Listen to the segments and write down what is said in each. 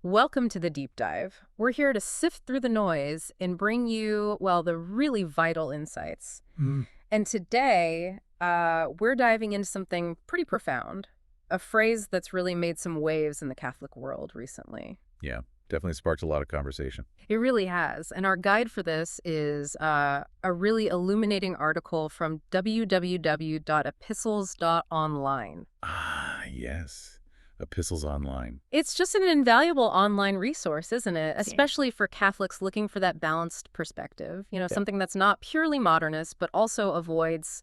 Welcome to the deep dive. We're here to sift through the noise and bring you, well, the really vital insights. Mm. And today, we're diving into something pretty profound, a phrase that's really made some waves in the Catholic world recently. Yeah, definitely sparked a lot of conversation. It really has. And our guide for this is a really illuminating article from www.epistles.online. Ah, yes. Epistles online. It's just an invaluable online resource, isn't it? Especially for Catholics looking for that balanced perspective. Yeah. Something that's not purely modernist, but also avoids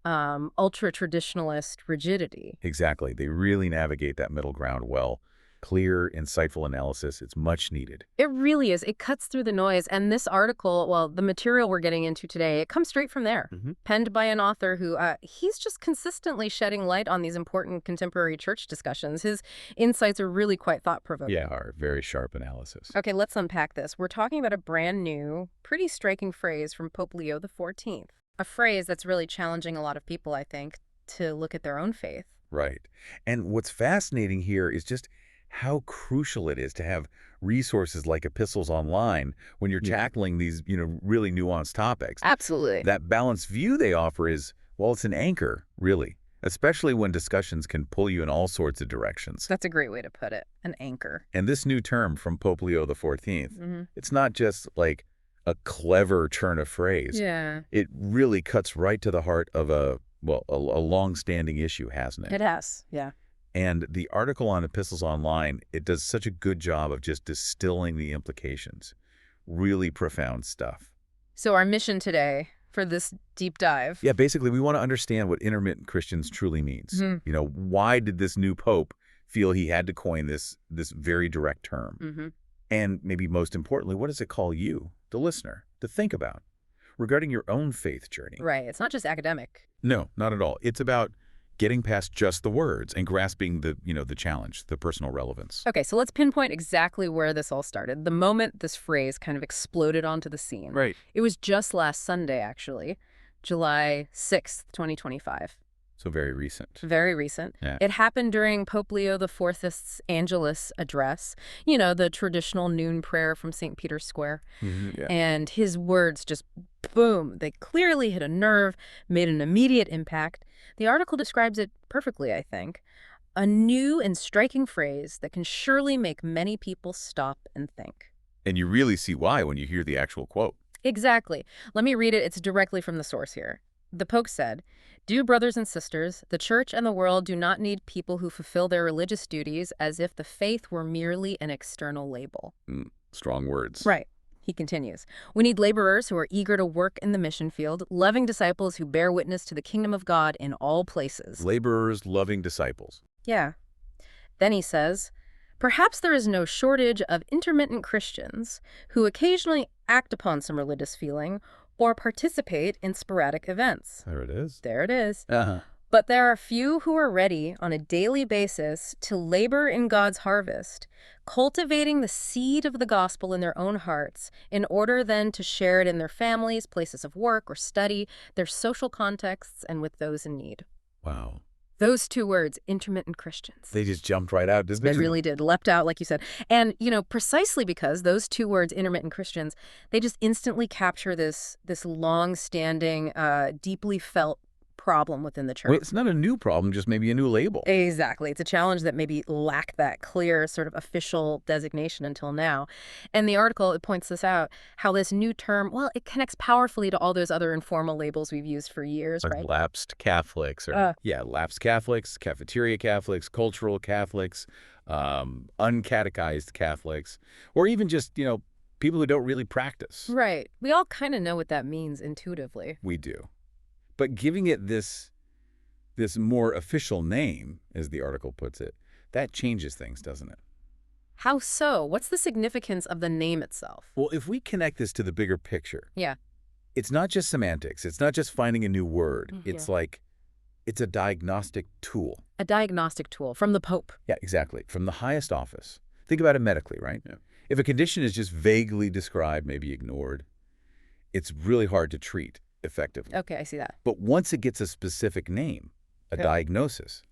ultra-traditionalist rigidity. Exactly. They really navigate that middle ground well. Clear, insightful analysis. It's much needed. It really is. It cuts through the noise. And this article, well, the material we're getting into today, it comes straight from there. Penned by an author who, he's just consistently shedding light on these important contemporary church discussions. His insights are really quite thought-provoking. Yeah, our very sharp analysis. Okay, let's unpack this. We're talking about a brand new, pretty striking phrase from Pope Leo XIV. A phrase that's really challenging a lot of people, I think, to look at their own faith. Right. And what's fascinating here is just how crucial it is to have resources like Epistles online when you're tackling these, really nuanced topics. Absolutely. That balanced view they offer is, well, it's an anchor, really, especially when discussions can pull you in all sorts of directions. That's a great way to put it, an anchor. And this new term from Pope Leo XIV, it's not just like a clever turn of phrase. Yeah. It really cuts right to the heart of a long-standing issue, hasn't it? It has, yeah. And the article on Epistles Online, it does such a good job of just distilling the implications. Really profound stuff. So our mission today for this deep dive. Yeah, basically, we want to understand what intermittent Christians truly means. Why did this new pope feel he had to coin this very direct term? And maybe most importantly, what does it call you, the listener, to think about regarding your own faith journey? Right. It's not just academic. No, not at all. It's about getting past just the words and grasping the challenge, the personal relevance. Okay, so let's pinpoint exactly where this all started. The moment this phrase kind of exploded onto the scene. Right. It was just last Sunday, actually, July 6th, 2025. So very recent. Very recent. Yeah. It happened during Pope Leo XIV's Angelus address, the traditional noon prayer from St. Peter's Square. Yeah. And his words just, boom, they clearly hit a nerve, made an immediate impact. The article describes it perfectly, I think. A new and striking phrase that can surely make many people stop and think. And you really see why when you hear the actual quote. Exactly. Let me read it. It's directly from the source here. The Pope said, "Dear brothers and sisters, the Church and the world do not need people who fulfill their religious duties as if the faith were merely an external label." Strong words. Right. He continues, "We need laborers who are eager to work in the mission field, loving disciples who bear witness to the kingdom of God in all places." Laborers, loving disciples. Yeah. Then he says, "Perhaps there is no shortage of intermittent Christians who occasionally act upon some religious feeling or participate in sporadic events." There it is. There it is. Uh-huh. "But there are few who are ready on a daily basis to labor in God's harvest, cultivating the seed of the gospel in their own hearts in order then to share it in their families, places of work or study, their social contexts, and with those in need." Wow. Those two words, intermittent Christians. They just jumped right out, didn't They they? really did, leapt out, like you said. And, precisely because those two words, intermittent Christians, they just instantly capture this long-standing, deeply felt problem within the church. Well, it's not a new problem, just maybe a new label. Exactly. It's a challenge that maybe lacked that clear sort of official designation until now. And the article, it points this out, how this new term, well, it connects powerfully to all those other informal labels we've used for years, Like right? lapsed Catholics, or lapsed Catholics, cafeteria Catholics, cultural Catholics, uncatechized Catholics, or even just, people who don't really practice. Right. We all kind of know what that means intuitively. We do. But giving it this more official name, as the article puts it, that changes things, doesn't it? How so? What's the significance of the name itself? Well, if we connect this to the bigger picture, Yeah. it's not just semantics. It's not just finding a new word. It's like, it's a diagnostic tool. A diagnostic tool from the Pope. Yeah, exactly. From the highest office. Think about it medically, right? Yeah. If a condition is just vaguely described, maybe ignored, it's really hard to treat effectively. Okay, I see that. But once it gets a specific name, a diagnosis,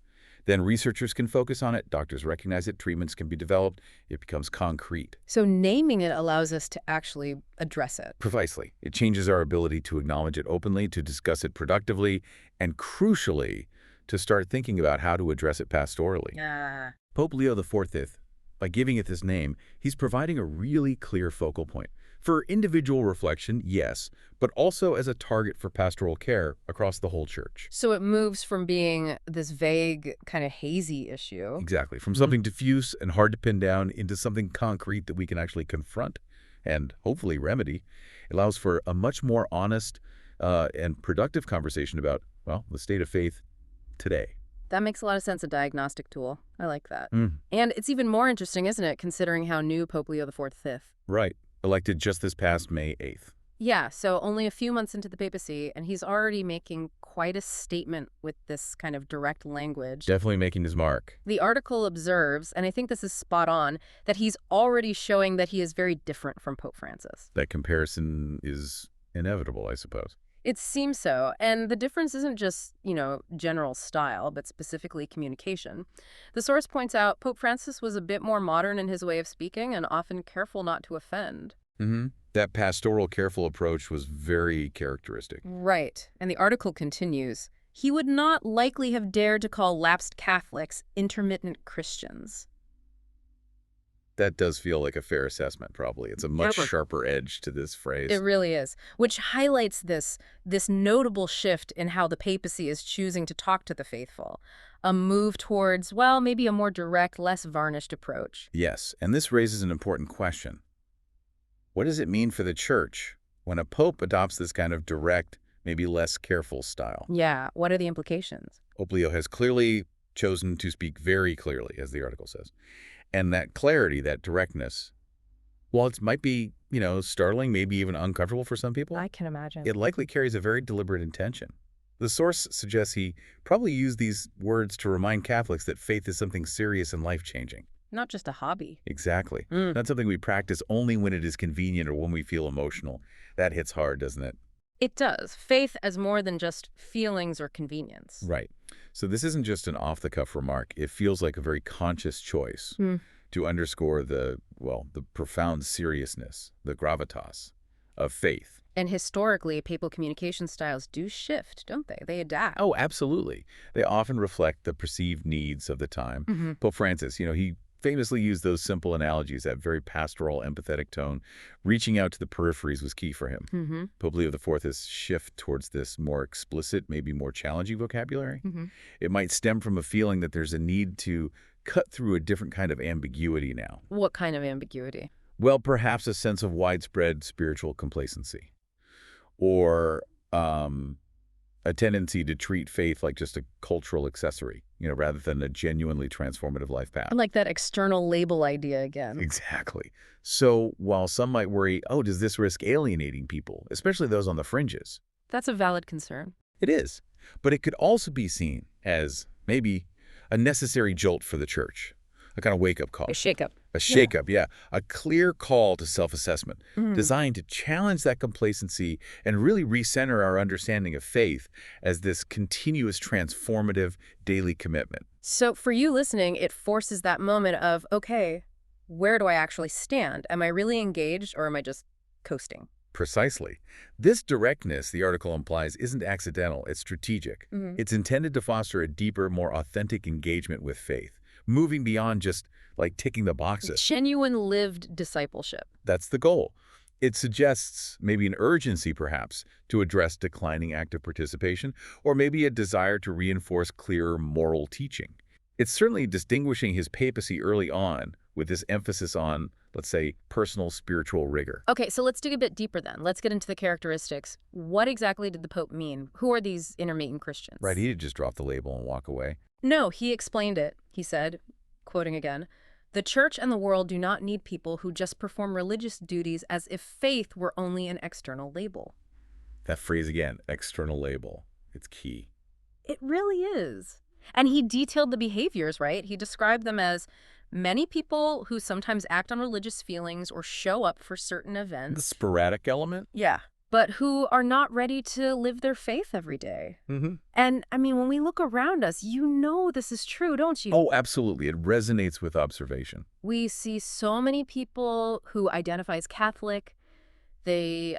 Then researchers can focus on it, doctors recognize it, treatments can be developed, it becomes concrete. So naming it allows us to actually address it. Precisely. It changes our ability to acknowledge it openly, to discuss it productively, and crucially, to start thinking about how to address it pastorally. Pope Leo XIV, by giving it this name, he's providing a really clear focal point. For individual reflection, yes, but also as a target for pastoral care across the whole church. So it moves from being this vague, kind of hazy issue. Exactly. From something diffuse and hard to pin down into something concrete that we can actually confront and hopefully remedy. It allows for a much more honest and productive conversation about, well, the state of faith today. That makes a lot of sense, a diagnostic tool. I like that. And it's even more interesting, isn't it, considering how new Pope Leo XIV? Right. Elected just this past May 8th. Yeah, so only a few months into the papacy, and he's already making quite a statement with this kind of direct language. Definitely making his mark. The article observes, and I think this is spot on, that he's already showing that he is very different from Pope Francis. That comparison is inevitable, I suppose. It seems so, and the difference isn't just, general style, but specifically communication. The source points out Pope Francis was a bit more modern in his way of speaking and often careful not to offend. That pastoral, careful approach was very characteristic. Right, and the article continues. He would not likely have dared to call lapsed Catholics intermittent Christians. That does feel like a fair assessment, probably. It's a much sharper edge to this phrase. It really is, which highlights this notable shift in how the papacy is choosing to talk to the faithful. A move towards, well, maybe a more direct, less varnished approach. Yes, and this raises an important question. What does it mean for the church when a pope adopts this kind of direct, maybe less careful style? Yeah, what are the implications? Pope Leo has clearly chosen to speak very clearly, as the article says. And that clarity, that directness, while it might be, startling, maybe even uncomfortable for some people, I can imagine. it likely carries a very deliberate intention. The source suggests he probably used these words to remind Catholics that faith is something serious and life-changing. Not just a hobby. Exactly. Not something we practice only when it is convenient or when we feel emotional. That hits hard, doesn't it? It does. Faith as more than just feelings or convenience. Right. So this isn't just an off-the-cuff remark. It feels like a very conscious choice to underscore the profound seriousness, the gravitas of faith. And historically, papal communication styles do shift, don't they? They adapt. Oh, absolutely. They often reflect the perceived needs of the time. Pope Francis, he famously used those simple analogies, that very pastoral, empathetic tone. Reaching out to the peripheries was key for him. Pope Leo IV's shift towards this more explicit, maybe more challenging vocabulary. It might stem from a feeling that there's a need to cut through a different kind of ambiguity now. What kind of ambiguity? Well, perhaps a sense of widespread spiritual complacency, or a tendency to treat faith like just a cultural accessory, rather than a genuinely transformative life path. Like that external label idea again. Exactly. So while some might worry, does this risk alienating people, especially those on the fringes? That's a valid concern. It is. But it could also be seen as maybe a necessary jolt for the church, a kind of wake-up call. A shake-up. A shake-up, yeah. A clear call to self-assessment, designed to challenge that complacency and really recenter our understanding of faith as this continuous transformative daily commitment. So for you listening, it forces that moment of, okay, where do I actually stand? Am I really engaged or am I just coasting? Precisely. This directness, the article implies, isn't accidental. It's strategic. It's intended to foster a deeper, more authentic engagement with faith, moving beyond just like ticking the boxes. Genuine lived discipleship. That's the goal. It suggests maybe an urgency, perhaps, to address declining active participation, or maybe a desire to reinforce clearer moral teaching. It's certainly distinguishing his papacy early on with this emphasis on, let's say, personal spiritual rigor. Okay, so let's dig a bit deeper then. Let's get into the characteristics. What exactly did the Pope mean? Who are these intermittent Christians? Right, he didn't just drop the label and walk away. No, he explained it. He said, quoting again, "The church and the world do not need people who just perform religious duties as if faith were only an external label." That phrase again, external label, it's key. It really is. And he detailed the behaviors, right? He described them as many people who sometimes act on religious feelings or show up for certain events. The sporadic element? Yeah. but who are not ready to live their faith every day. Mm-hmm. And, I mean, when we look around us, you know this is true, don't you? Oh, absolutely. It resonates with observation. We see so many people who identify as Catholic. They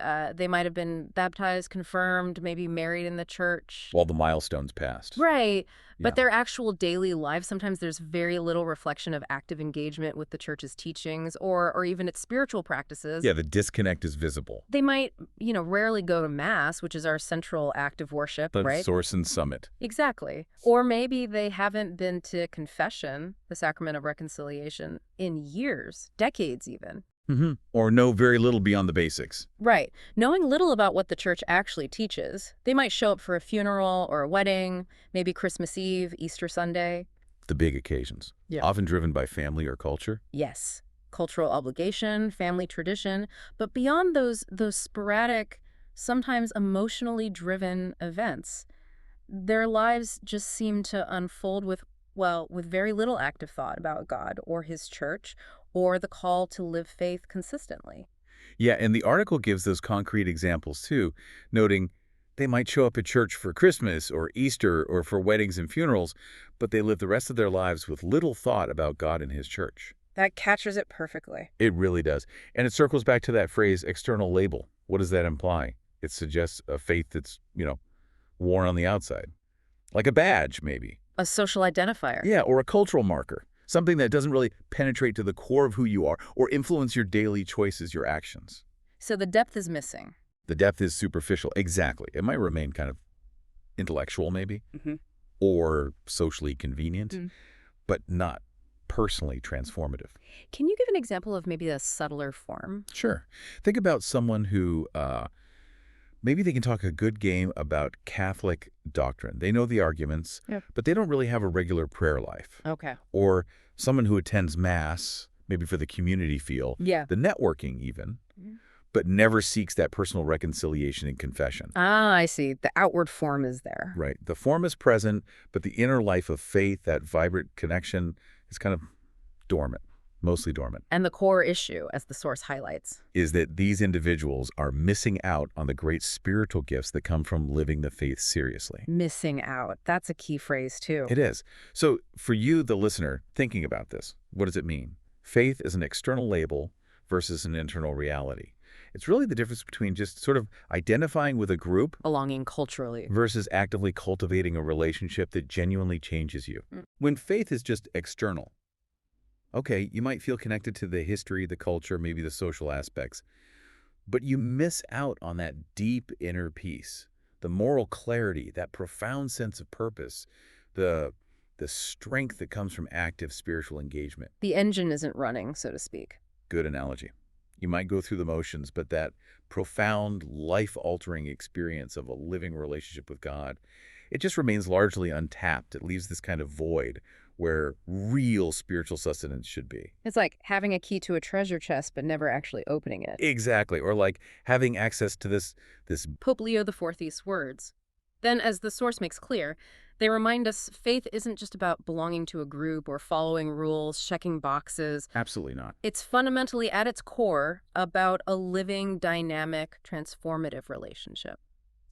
might have been baptized, confirmed, maybe married in the church. While the milestones passed. Right. Yeah. But their actual daily lives, sometimes there's very little reflection of active engagement with the church's teachings or even its spiritual practices. Yeah, the disconnect is visible. They might, rarely go to Mass, which is our central act of worship, The right? source and summit. Exactly. Or maybe they haven't been to confession, the sacrament of reconciliation, in years, decades even. Mm-hmm. Or know very little beyond the basics. Right. Knowing little about what the church actually teaches, they might show up for a funeral or a wedding, maybe Christmas Eve, Easter Sunday. The big occasions. Yeah. Often driven by family or culture. Yes. Cultural obligation, family tradition. But beyond those sporadic, sometimes emotionally driven events, their lives just seem to unfold with very little active thought about God or his church or the call to live faith consistently. Yeah, and the article gives those concrete examples too, noting they might show up at church for Christmas or Easter or for weddings and funerals, but they live the rest of their lives with little thought about God and his church. That captures it perfectly. It really does. And it circles back to that phrase, external label. What does that imply? It suggests a faith that's, worn on the outside. Like a badge, maybe. A social identifier. Yeah, or a cultural marker. Something that doesn't really penetrate to the core of who you are or influence your daily choices, your actions. So the depth is missing. The depth is superficial. Exactly. It might remain kind of intellectual, maybe, Mm-hmm. or socially convenient, but not personally transformative. Can you give an example of maybe a subtler form? Sure. Think about someone who maybe they can talk a good game about Catholic doctrine. They know the arguments, Yep. but they don't really have a regular prayer life. Okay. Or someone who attends Mass, maybe for the community feel, Yeah. the networking even, but never seeks that personal reconciliation and confession. Ah, I see. The outward form is there. Right. The form is present, but the inner life of faith, that vibrant connection, is kind of dormant, mostly dormant. And the core issue, as the source highlights, Is that these individuals are missing out on the great spiritual gifts that come from living the faith seriously. missing out. That's a key phrase, too. It is. So for you, the listener, thinking about this, what does it mean? Faith is an external label versus an internal reality. It's really the difference between just sort of identifying with a group Belonging culturally. versus actively cultivating a relationship that genuinely changes you. When faith is just external, okay, you might feel connected to the history, the culture, maybe the social aspects, but you miss out on that deep inner peace, the moral clarity, that profound sense of purpose, the strength that comes from active spiritual engagement. The engine isn't running, so to speak. Good analogy. You might go through the motions, but that profound, life-altering experience of a living relationship with God, it just remains largely untapped. It leaves this kind of void where real spiritual sustenance should be. It's like having a key to a treasure chest, but never actually opening it. Exactly. Or like having access to this Pope Leo XIV's words. Then, as the source makes clear, they remind us faith isn't just about belonging to a group or following rules, checking boxes. absolutely not. It's fundamentally, at its core, about a living, dynamic, transformative relationship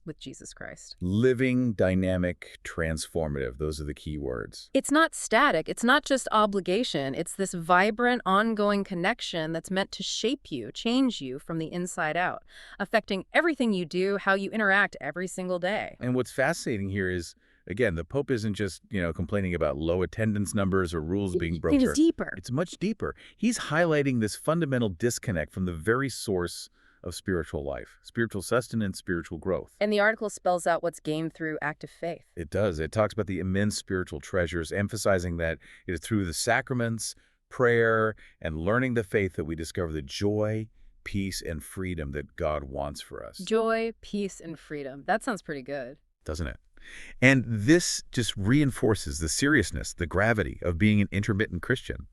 with Jesus Christ. Living, dynamic, transformative. Those are the key words. It's not static. It's not just obligation. It's this vibrant, ongoing connection that's meant to shape you, change you from the inside out, affecting everything you do, how you interact every single day. And what's fascinating here is, again, the Pope isn't just, complaining about low attendance numbers or rules being broken. It's deeper. It's much deeper. He's highlighting this fundamental disconnect from the very source of spiritual life, spiritual sustenance, spiritual growth. And the article spells out what's gained through active faith. It does. It talks about the immense spiritual treasures, emphasizing that it is through the sacraments, prayer, and learning the faith that we discover the joy, peace, and freedom that God wants for us. Joy, peace, and freedom. That sounds pretty good. Doesn't it? And this just reinforces the seriousness, the gravity of being an intermittent Christian.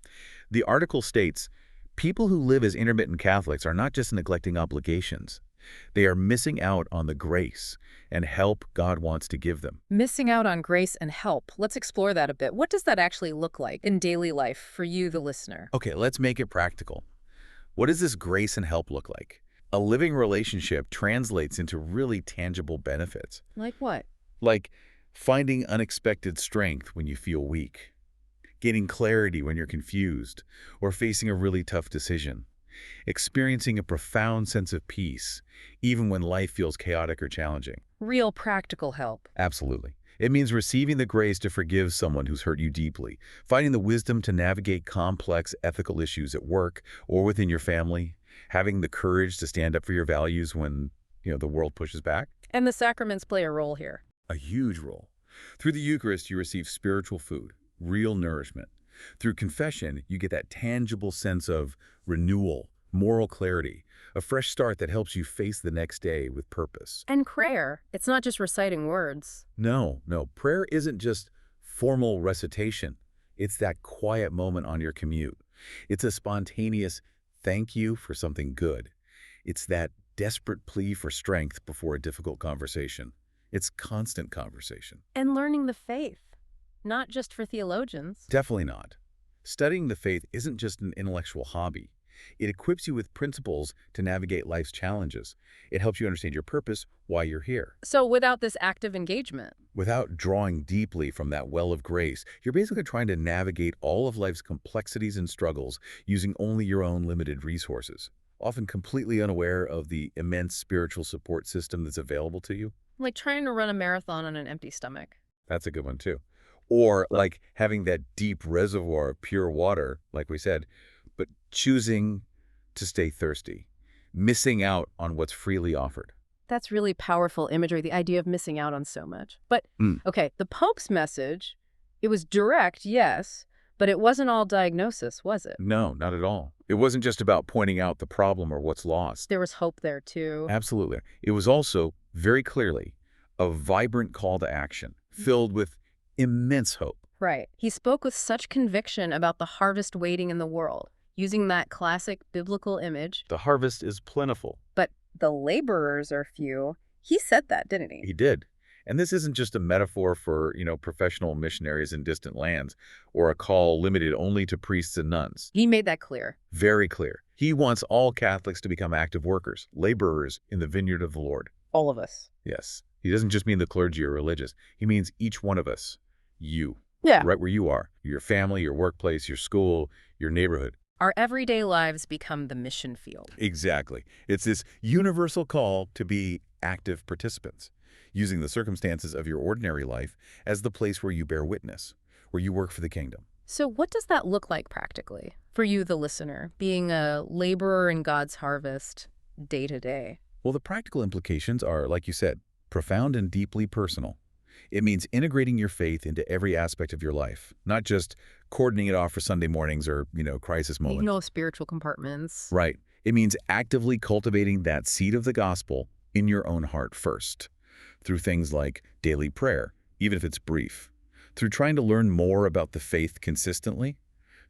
The article states, people who live as intermittent Catholics are not just neglecting obligations. They are missing out on the grace and help God wants to give them. Missing out on grace and help. Let's explore that a bit. What does that actually look like in daily life for you, the listener? Okay, let's make it practical. What does this grace and help look like? A living relationship translates into really tangible benefits, Like what? like finding unexpected strength when you feel weak, gaining clarity when you're confused, or facing a really tough decision, experiencing a profound sense of peace, even when life feels chaotic or challenging. Real practical help. Absolutely. It means receiving the grace to forgive someone who's hurt you deeply, finding the wisdom to navigate complex ethical issues at work or within your family, having the courage to stand up for your values when, the world pushes back. And the sacraments play a role here. A huge role. Through the Eucharist, you receive spiritual food, real nourishment. Through confession, you get that tangible sense of renewal, moral clarity, a fresh start that helps you face the next day with purpose. And prayer. It's not just reciting words. No. Prayer isn't just formal recitation. It's that quiet moment on your commute. It's a spontaneous thank you for something good. It's that desperate plea for strength before a difficult conversation. It's constant conversation. And learning the faith. Not just for theologians. Definitely not. Studying the faith isn't just an intellectual hobby. It equips you with principles to navigate life's challenges. It helps you understand your purpose, why you're here. So without this active engagement. Without drawing deeply from that well of grace, you're basically trying to navigate all of life's complexities and struggles using only your own limited resources, often completely unaware of the immense spiritual support system that's available to you. Like trying to run a marathon on an empty stomach. That's a good one, too. Or like having that deep reservoir of pure water, like we said, but choosing to stay thirsty, missing out on what's freely offered. That's really powerful imagery, the idea of missing out on so much. But, okay, the Pope's message, it was direct, yes, but it wasn't all diagnosis, was it? No, not at all. It wasn't just about pointing out the problem or what's lost. There was hope there, too. Absolutely. It was also, very clearly, a vibrant call to action, filled with immense hope. Right. He spoke with such conviction about the harvest waiting in the world, using that classic biblical image. The harvest is plentiful. But the laborers are few. He said that, didn't he? He did. And this isn't just a metaphor for, professional missionaries in distant lands or a call limited only to priests and nuns. He made that clear. Very clear. He wants all Catholics to become active workers, laborers in the vineyard of the Lord. All of us. Yes. He doesn't just mean the clergy or religious. He means each one of us. You. Yeah. Right where you are. Your family, your workplace, your school, your neighborhood. Our everyday lives become the mission field. Exactly. It's this universal call to be active participants, using the circumstances of your ordinary life as the place where you bear witness, where you work for the kingdom. So what does that look like practically for you, the listener, being a laborer in God's harvest day to day? Well, the practical implications are, like you said, profound and deeply personal. It means integrating your faith into every aspect of your life, not just cordoning it off for Sunday mornings or, crisis moments. Spiritual compartments. Right. It means actively cultivating that seed of the gospel in your own heart first, through things like daily prayer, even if it's brief, through trying to learn more about the faith consistently,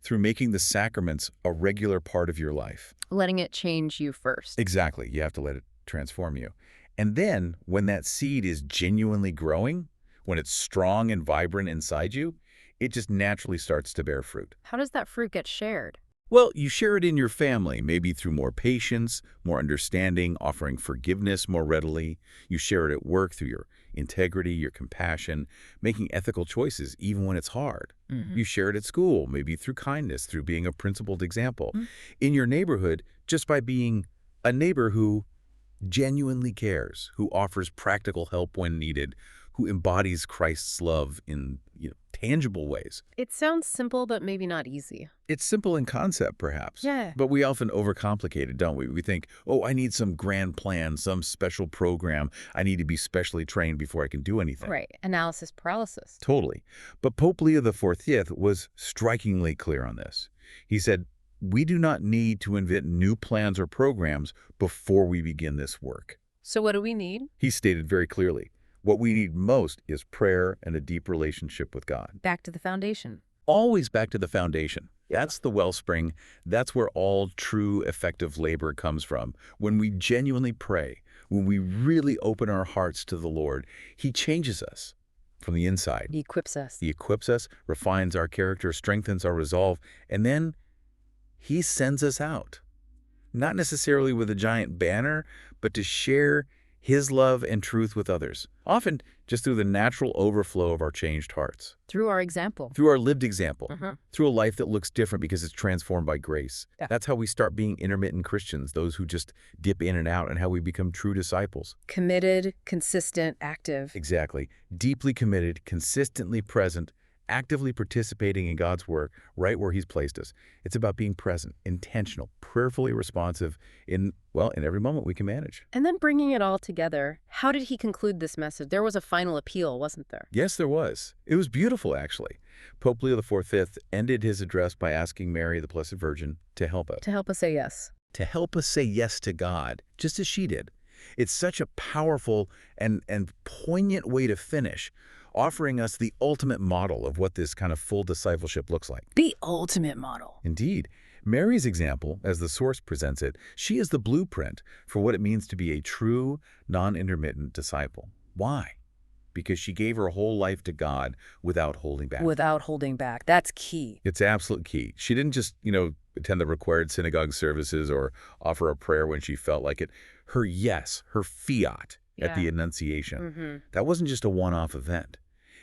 through making the sacraments a regular part of your life. Letting it change you first. Exactly. You have to let it transform you. And then, when that seed is genuinely growing, when it's strong and vibrant inside you, it just naturally starts to bear fruit. How does that fruit get shared? Well, you share it in your family, maybe through more patience, more understanding, offering forgiveness more readily. You share it at work through your integrity, your compassion, making ethical choices even when it's hard. You share it at school, maybe through kindness, through being a principled example. In your neighborhood, just by being a neighbor who genuinely cares, who offers practical help when needed, who embodies Christ's love in tangible ways. It sounds simple, but maybe not easy. It's simple in concept, perhaps. Yeah. But we often overcomplicate it, don't we? We think, oh, I need some grand plan, some special program. I need to be specially trained before I can do anything. Right. Analysis paralysis. Totally. But Pope Leo XIV was strikingly clear on this. He said, we do not need to invent new plans or programs before we begin this work. So what do we need? He stated very clearly, what we need most is prayer and a deep relationship with God. Back to the foundation. Always back to the foundation. That's the wellspring. That's where all true effective labor comes from. When we genuinely pray, when we really open our hearts to the Lord, He changes us from the inside. He equips us. He equips us, refines our character, strengthens our resolve, and then He sends us out not necessarily with a giant banner, but to share his love and truth with others, often just through the natural overflow of our changed hearts. Through our example. Through our lived example, Mhm. through a life that looks different because it's transformed by grace. Yeah. That's how we start being intermittent Christians, those who just dip in and out, and how we become true disciples. Committed, consistent, active. Exactly. Deeply committed, consistently present, actively participating in God's work right where he's placed us. It's about being present, intentional, prayerfully responsive in every moment we can manage. And then bringing it all together, how did he conclude this message? There was a final appeal, wasn't there? Yes, there was. It was beautiful, actually. Pope Leo XIV ended his address by asking Mary, the Blessed Virgin, to help us. To help us say yes. To help us say yes to God, just as she did. It's such a powerful and poignant way to finish, offering us the ultimate model of what this kind of full discipleship looks like. The ultimate model. Indeed. Mary's example, as the source presents it, she is the blueprint for what it means to be a true, non-intermittent disciple. Why? Because she gave her whole life to God without holding back. Without holding back. That's key. It's absolute key. She didn't just, attend the required synagogue services or offer a prayer when she felt like it. Her yes, her fiat at the Annunciation, that wasn't just a one-off event.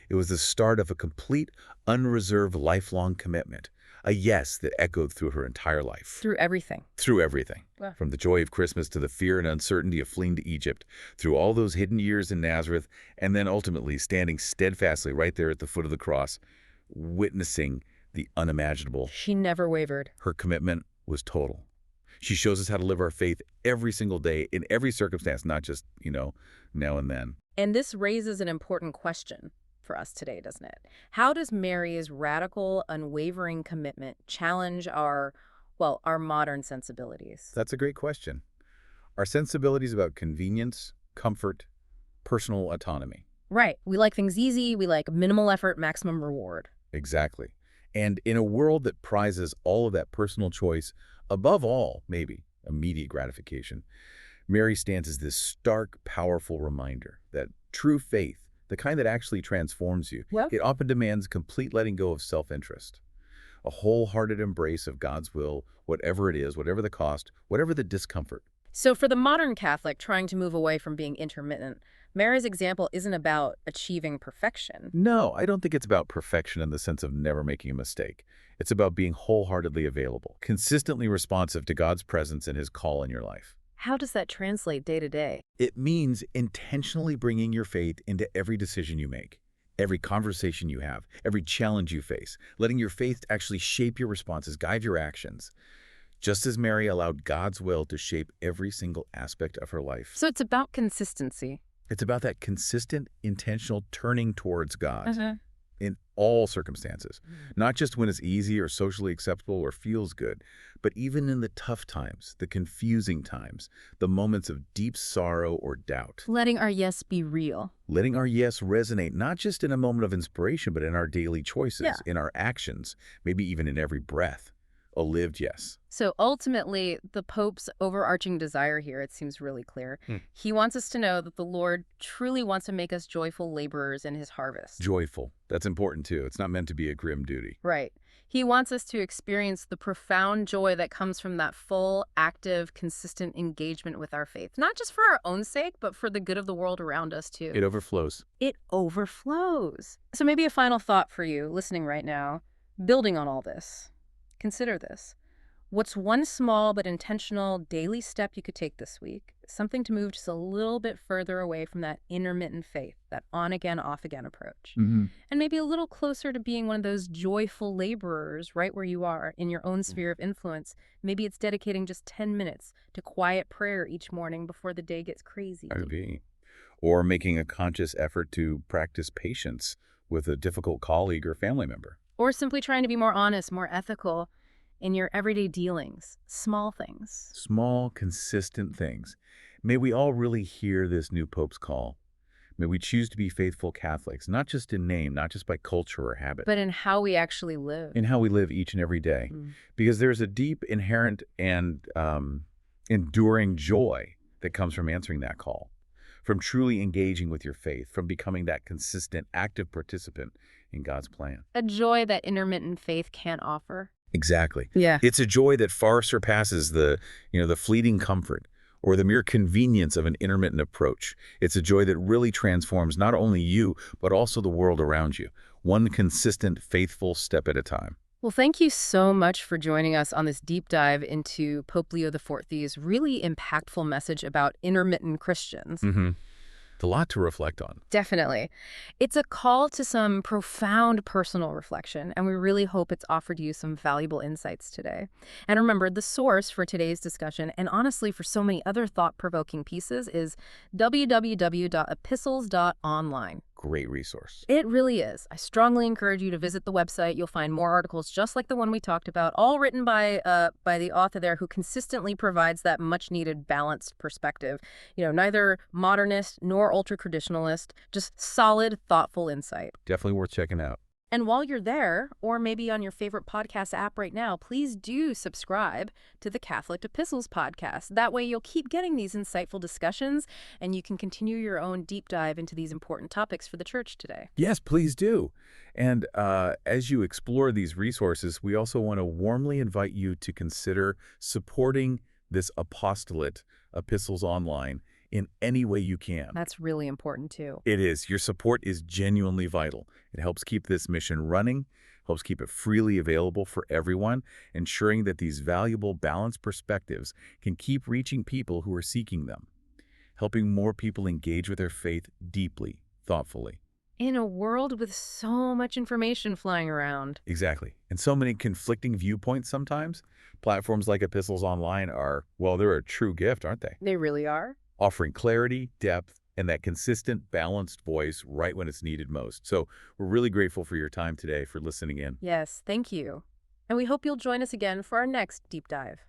It was the start of a complete, unreserved, lifelong commitment. A yes that echoed through her entire life. Through everything. Through everything. Yeah. From the joy of Christmas to the fear and uncertainty of fleeing to Egypt, through all those hidden years in Nazareth, and then ultimately standing steadfastly right there at the foot of the cross, witnessing the unimaginable. She never wavered. Her commitment was total. She shows us how to live our faith every single day, in every circumstance, not just, now and then. And this raises an important question for us today, doesn't it? How does Mary's radical, unwavering commitment challenge our modern sensibilities? That's a great question. Our sensibilities about convenience, comfort, personal autonomy. Right. We like things easy. We like minimal effort, maximum reward. Exactly. And in a world that prizes all of that personal choice, above all, maybe, immediate gratification, Mary stands as this stark, powerful reminder that true faith, the kind that actually transforms you, it often demands complete letting go of self-interest, a wholehearted embrace of God's will, whatever it is, whatever the cost, whatever the discomfort. So for the modern Catholic trying to move away from being intermittent, Mary's example isn't about achieving perfection. No, I don't think it's about perfection in the sense of never making a mistake. It's about being wholeheartedly available, consistently responsive to God's presence and his call in your life. How does that translate day to day? It means intentionally bringing your faith into every decision you make, every conversation you have, every challenge you face, letting your faith actually shape your responses, guide your actions, just as Mary allowed God's will to shape every single aspect of her life. So it's about consistency. It's about that consistent, intentional turning towards God in all circumstances, not just when it's easy or socially acceptable or feels good, but even in the tough times, the confusing times, the moments of deep sorrow or doubt. Letting our yes be real. Letting our yes resonate, not just in a moment of inspiration, but in our daily choices, in our actions, maybe even in every breath. A lived yes. So ultimately, the Pope's overarching desire here, it seems really clear. He wants us to know that the Lord truly wants to make us joyful laborers in his harvest. Joyful. That's important too. It's not meant to be a grim duty. Right. He wants us to experience the profound joy that comes from that full, active, consistent engagement with our faith. Not just for our own sake, but for the good of the world around us too. It overflows. It overflows. So maybe a final thought for you listening right now, building on all this. Consider this. What's one small but intentional daily step you could take this week? Something to move just a little bit further away from that intermittent faith, that on-again, off-again approach. And maybe a little closer to being one of those joyful laborers right where you are in your own sphere of influence. Maybe it's dedicating just 10 minutes to quiet prayer each morning before the day gets crazy. Could be. Or making a conscious effort to practice patience with a difficult colleague or family member. Or simply trying to be more honest, more ethical in your everyday dealings, small things. Small, consistent things. May we all really hear this new Pope's call. May we choose to be faithful Catholics, not just in name, not just by culture or habit, but in how we actually live. In how we live each and every day. Because there's a deep, inherent, and enduring joy that comes from answering that call, from truly engaging with your faith, from becoming that consistent, active participant in God's plan. A joy that intermittent faith can't offer. Exactly. Yeah. It's a joy that far surpasses the fleeting comfort or the mere convenience of an intermittent approach. It's a joy that really transforms not only you, but also the world around you, one consistent, faithful step at a time. Well, thank you so much for joining us on this deep dive into Pope Leo XIV's really impactful message about intermittent Christians. Mm-hmm. A lot to reflect on. Definitely. It's a call to some profound personal reflection, and we really hope it's offered you some valuable insights today. And remember, the source for today's discussion, and honestly for so many other thought-provoking pieces, is www.epistles.online. Great resource. It really is. I strongly encourage you to visit the website. You'll find more articles just like the one we talked about, all written by the author there who consistently provides that much-needed balanced perspective. Neither modernist nor ultra-traditionalist, just solid, thoughtful insight. Definitely worth checking out. And while you're there, or maybe on your favorite podcast app right now, please do subscribe to the Catholic Epistles podcast. That way you'll keep getting these insightful discussions, and you can continue your own deep dive into these important topics for the Church today. Yes, please do. And as you explore these resources, we also want to warmly invite you to consider supporting this apostolate, Epistles Online, in any way you can. That's really important, too. It is. Your support is genuinely vital. It helps keep this mission running, helps keep it freely available for everyone, ensuring that these valuable, balanced perspectives can keep reaching people who are seeking them, helping more people engage with their faith deeply, thoughtfully. In a world with so much information flying around. Exactly. And so many conflicting viewpoints sometimes, platforms like Epistles Online are, well, they're a true gift, aren't they? They really are. Offering clarity, depth, and that consistent, balanced voice right when it's needed most. So we're really grateful for your time today, for listening in. Yes, thank you. And we hope you'll join us again for our next deep dive.